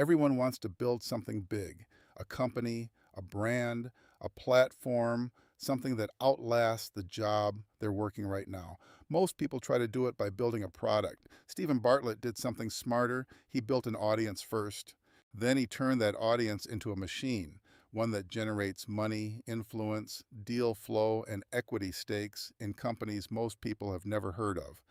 Everyone wants to build something big, a company, a brand, a platform, something that outlasts the job they're working right now. Most people try to do it by building a product. Steven Bartlett did something smarter. He built an audience first. Then he turned that audience into a machine, one that generates money, influence, deal flow, and equity stakes in companies most people have never heard of.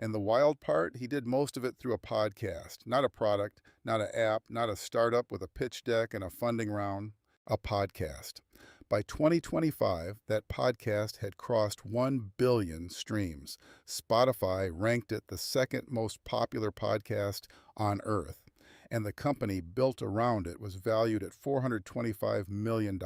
And the wild part, he did most of it through a podcast, not a product, not an app, not a startup with a pitch deck and a funding round, a podcast. By 2025, that podcast had crossed 1 billion streams. Spotify ranked it the second most popular podcast on earth, and the company built around it was valued at $425 million.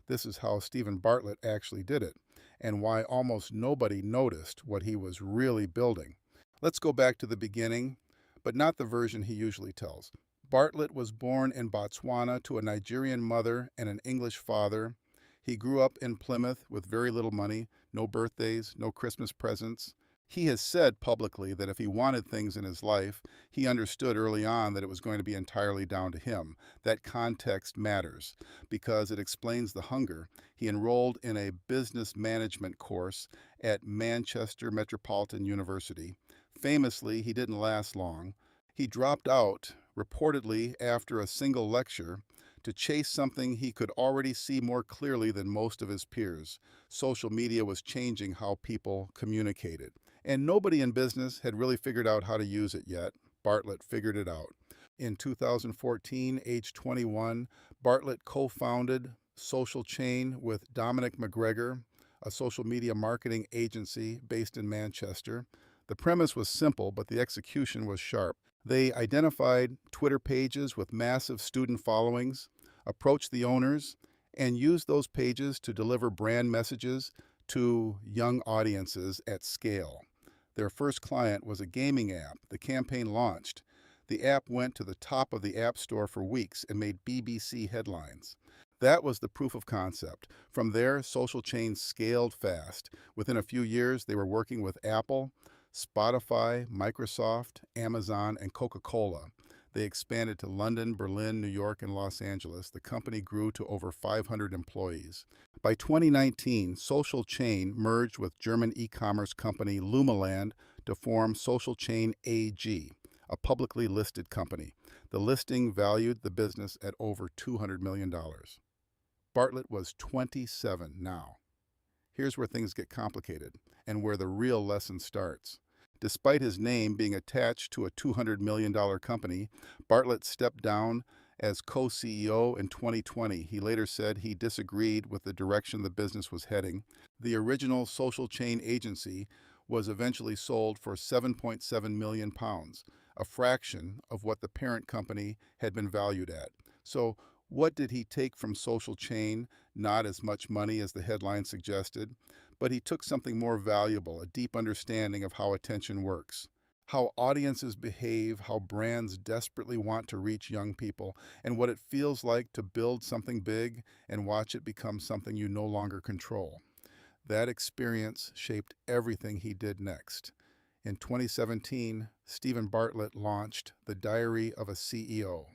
This is how Steven Bartlett actually did it, and why almost nobody noticed what he was really building. Let's go back to the beginning, but not the version he usually tells. Bartlett was born in Botswana to a Nigerian mother and an English father. He grew up in Plymouth with very little money, no birthdays, no Christmas presents. He has said publicly that if he wanted things in his life, he understood early on that it was going to be entirely down to him. That context matters because it explains the hunger. He enrolled in a business management course at Manchester Metropolitan University. Famously, he didn't last long. He dropped out, reportedly after a single lecture, to chase something he could already see more clearly than most of his peers. Social media was changing how people communicated. And nobody in business had really figured out how to use it yet. Bartlett figured it out. In 2014, age 21, Bartlett co-founded Social Chain with Dominic McGregor, a social media marketing agency based in Manchester. The premise was simple, but the execution was sharp. They identified Twitter pages with massive student followings, approached the owners, and used those pages to deliver brand messages to young audiences at scale. Their first client was a gaming app. The campaign launched. The app went to the top of the App Store for weeks and made BBC headlines. That was the proof of concept. From there, Social Chain scaled fast. Within a few years, they were working with Apple, Spotify, Microsoft, Amazon, and Coca-Cola. They expanded to London, Berlin, New York, and Los Angeles. The company grew to over 500 employees. By 2019, Social Chain merged with German e-commerce company Lumaland to form Social Chain AG, a publicly listed company. The listing valued the business at over $200 million. Bartlett was 27 now. Here's where things get complicated and where the real lesson starts. Despite his name being attached to a $200 million company, Bartlett stepped down as co-CEO in 2020. He later said he disagreed with the direction the business was heading. The original Social Chain agency was eventually sold for £7.7 million, a fraction of what the parent company had been valued at. So, what did he take from Social Chain? Not as much money as the headline suggested, but he took something more valuable, a deep understanding of how attention works, how audiences behave, how brands desperately want to reach young people, and what it feels like to build something big and watch it become something you no longer control. That experience shaped everything he did next. In 2017, Steven Bartlett launched The Diary of a CEO.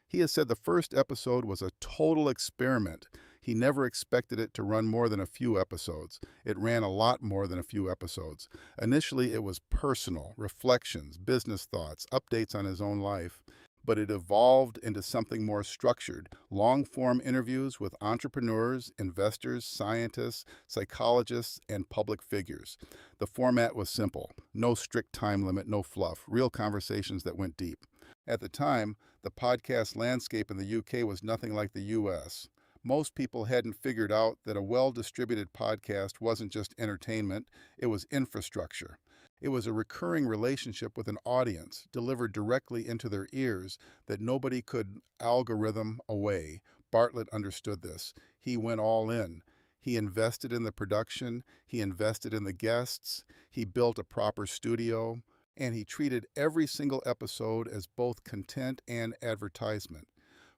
He has said the first episode was a total experiment. He never expected it to run more than a few episodes. It ran a lot more than a few episodes. Initially, it was personal, reflections, business thoughts, updates on his own life. But it evolved into something more structured, long-form interviews with entrepreneurs, investors, scientists, psychologists, and public figures. The format was simple. No strict time limit, no fluff. Real conversations that went deep. At the time, the podcast landscape in the UK was nothing like the US. Most people hadn't figured out that a well-distributed podcast wasn't just entertainment, it was infrastructure. It was a recurring relationship with an audience delivered directly into their ears that nobody could algorithm away. Bartlett understood this. He went all in. He invested in the production, he invested in the guests, he built a proper studio, and he treated every single episode as both content and advertisement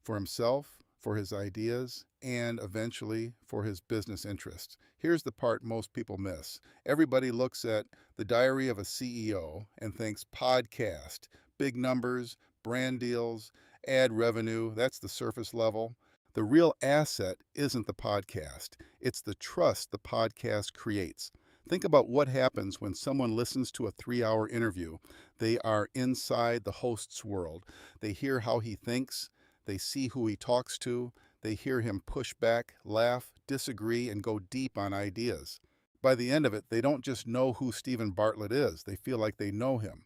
for himself, for his ideas, and eventually for his business interests. Here's the part most people miss. Everybody looks at The Diary of a CEO and thinks podcast, big numbers, brand deals, Ad revenue, that's the surface level. The real asset isn't the podcast, it's the trust the podcast creates. Think about what happens when someone listens to a 3 hour interview. They are inside the host's world. They hear how he thinks, they see who he talks to, they hear him push back, laugh, disagree, and go deep on ideas. By the end of it, they don't just know who Steven Bartlett is, they feel like they know him.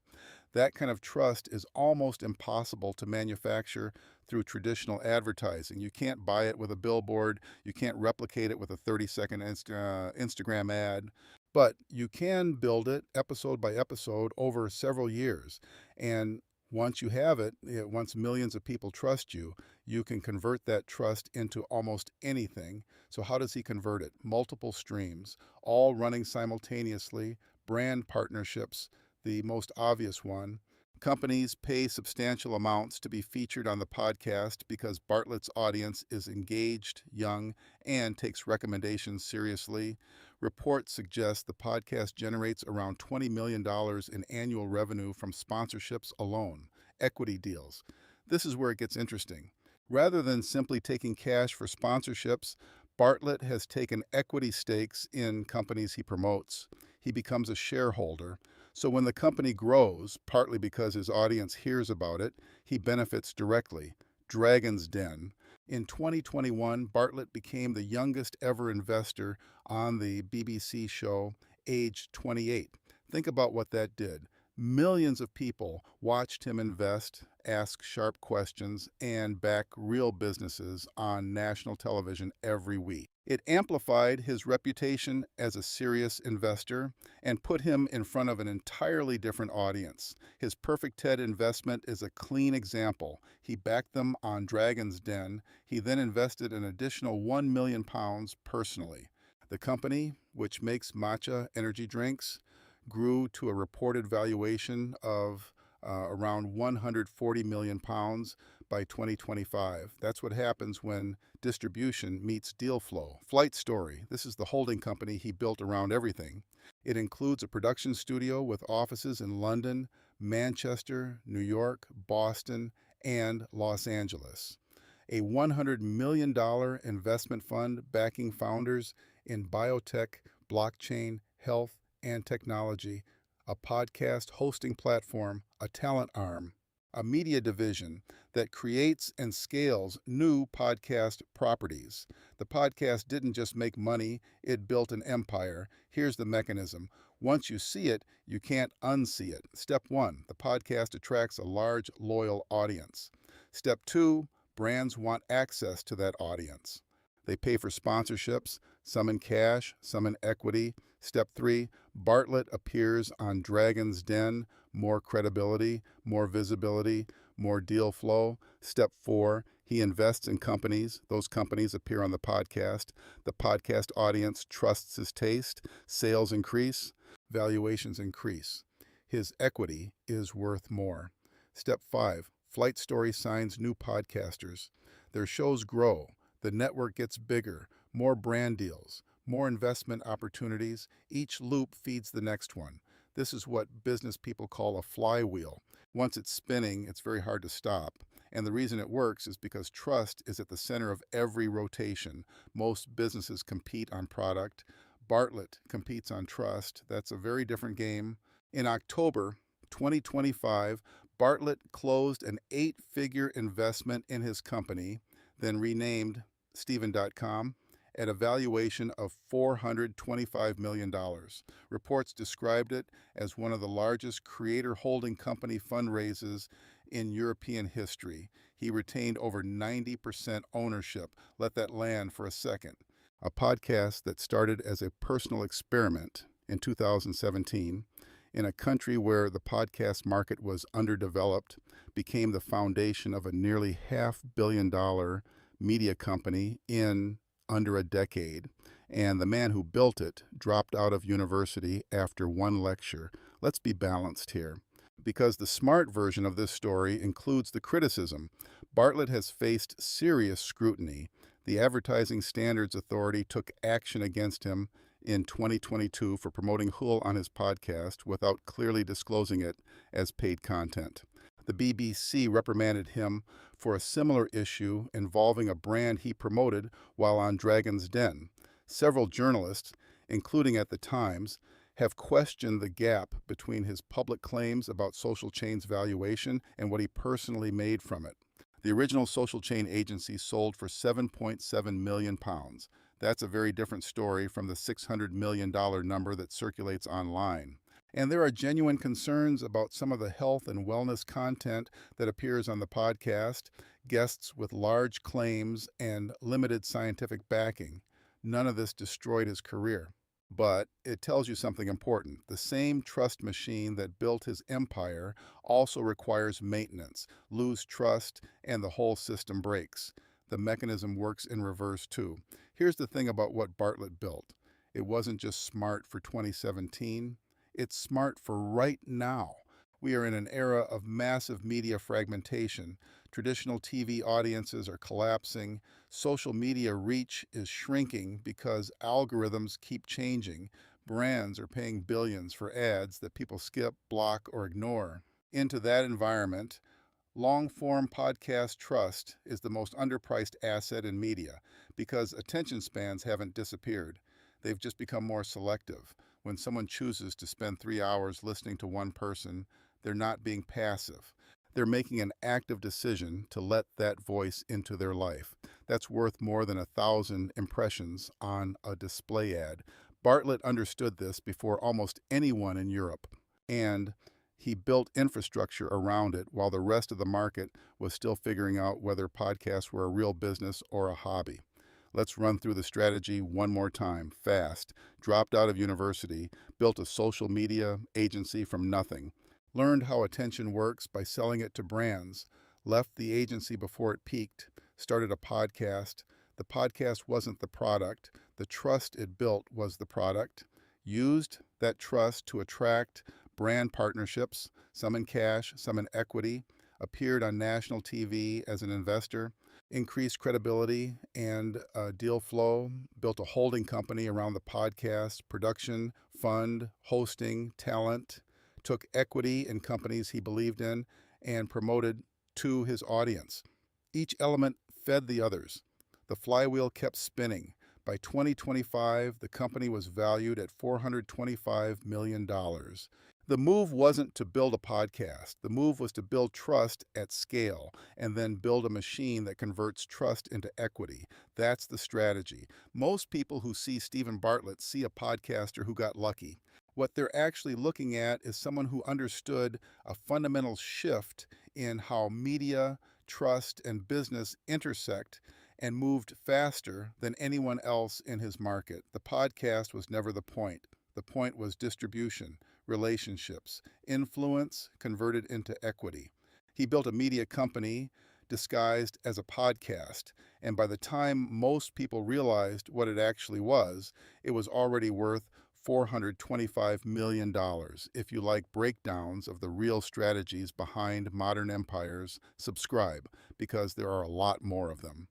That kind of trust is almost impossible to manufacture through traditional advertising. You can't buy it with a billboard, you can't replicate it with a 30-second Instagram ad, but you can build it episode by episode over several years. And once you have it, once millions of people trust you, you can convert that trust into almost anything. So, how does he convert it? Multiple streams, all running simultaneously, brand partnerships, the most obvious one. Companies pay substantial amounts to be featured on the podcast because Bartlett's audience is engaged, young, and takes recommendations seriously. Reports suggest the podcast generates around $20 million in annual revenue from sponsorships alone, equity deals. This is where it gets interesting. Rather than simply taking cash for sponsorships, Bartlett has taken equity stakes in companies he promotes. He becomes a shareholder. So when the company grows, partly because his audience hears about it, he benefits directly. Dragon's Den. In 2021, Bartlett became the youngest ever investor on the BBC show, aged 28. Think about what that did. Millions of people watched him invest, ask sharp questions, and back real businesses on national television every week. It amplified his reputation as a serious investor and put him in front of an entirely different audience. His Perfect 10 investment is a clean example. He backed them on Dragon's Den. He then invested an additional £1 million personally. The company, which makes matcha energy drinks, grew to a reported valuation of around £140 million by 2025. That's what happens when distribution meets deal flow. Flight Story. This is the holding company he built around everything. It includes a production studio with offices in London, Manchester, New York, Boston, and Los Angeles. A $100 million investment fund backing founders in biotech, blockchain, health, and technology, a podcast hosting platform, a talent arm, a media division that creates and scales new podcast properties. The podcast didn't just make money, it built an empire. Here's the mechanism. Once you see it, you can't unsee it. Step 1, the podcast attracts a large, loyal audience. Step 2, brands want access to that audience. They pay for sponsorships, some in cash, some in equity. Step 3, Bartlett appears on Dragon's Den, more credibility, more visibility, more deal flow. Step 4, he invests in companies. Those companies appear on the podcast. The podcast audience trusts his taste. Sales increase, valuations increase. His equity is worth more. Step 5, Flight Story signs new podcasters. Their shows grow. The network gets bigger, more brand deals, more investment opportunities. Each loop feeds the next one. This is what business people call a flywheel. Once it's spinning, it's very hard to stop. And the reason it works is because trust is at the center of every rotation. Most businesses compete on product. Bartlett competes on trust. That's a very different game. In October 2025, Bartlett closed an 8-figure investment in his company, then renamed Steven.com, at a valuation of $425 million. Reports described it as one of the largest creator holding company fundraisers in European history. He retained over 90% ownership. Let that land for a second. A podcast that started as a personal experiment in 2017 in a country where the podcast market was underdeveloped became the foundation of a nearly $500 million media company in under a decade, and the man who built it dropped out of university after one lecture. Let's be balanced here, because the smart version of this story includes the criticism. Bartlett has faced serious scrutiny. The Advertising Standards Authority took action against him in 2022 for promoting Hull on his podcast without clearly disclosing it as paid content. The BBC reprimanded him for a similar issue involving a brand he promoted while on Dragon's Den. Several journalists, including at the Times, have questioned the gap between his public claims about Social Chain's valuation and what he personally made from it. The original Social Chain agency sold for £7.7 million. That's a very different story from the $600 million number that circulates online. And there are genuine concerns about some of the health and wellness content that appears on the podcast, guests with large claims and limited scientific backing. None of this destroyed his career. But it tells you something important. The same trust machine that built his empire also requires maintenance. Lose trust, and the whole system breaks. The mechanism works in reverse, too. Here's the thing about what Bartlett built. It wasn't just smart for 2017. It's smart for right now. We are in an era of massive media fragmentation. Traditional TV audiences are collapsing. Social media reach is shrinking because algorithms keep changing. Brands are paying billions for ads that people skip, block, or ignore. Into that environment, long-form podcast trust is the most underpriced asset in media because attention spans haven't disappeared. They've just become more selective. When someone chooses to spend 3 hours listening to one person, they're not being passive. They're making an active decision to let that voice into their life. That's worth more than 1,000 impressions on a display ad. Bartlett understood this before almost anyone in Europe, and he built infrastructure around it while the rest of the market was still figuring out whether podcasts were a real business or a hobby. Let's run through the strategy one more time, fast. Dropped out of university, built a social media agency from nothing. Learned how attention works by selling it to brands. Left the agency before it peaked. Started a podcast. The podcast wasn't the product. The trust it built was the product. Used that trust to attract brand partnerships, some in cash, some in equity. Appeared on national TV as an investor. Increased credibility and deal flow. Built a holding company around the podcast, production, fund, hosting, talent. Took equity in companies he believed in and promoted to his audience. Each element fed the others. The flywheel kept spinning. By 2025, the company was valued at $425 million. The move wasn't to build a podcast. The move was to build trust at scale and then build a machine that converts trust into equity. That's the strategy. Most people who see Steven Bartlett see a podcaster who got lucky. What they're actually looking at is someone who understood a fundamental shift in how media, trust, and business intersect and moved faster than anyone else in his market. The podcast was never the point. The point was distribution, relationships, influence converted into equity. He built a media company disguised as a podcast, and by the time most people realized what it actually was, it was already worth $425 million. If you like breakdowns of the real strategies behind modern empires, subscribe, because there are a lot more of them.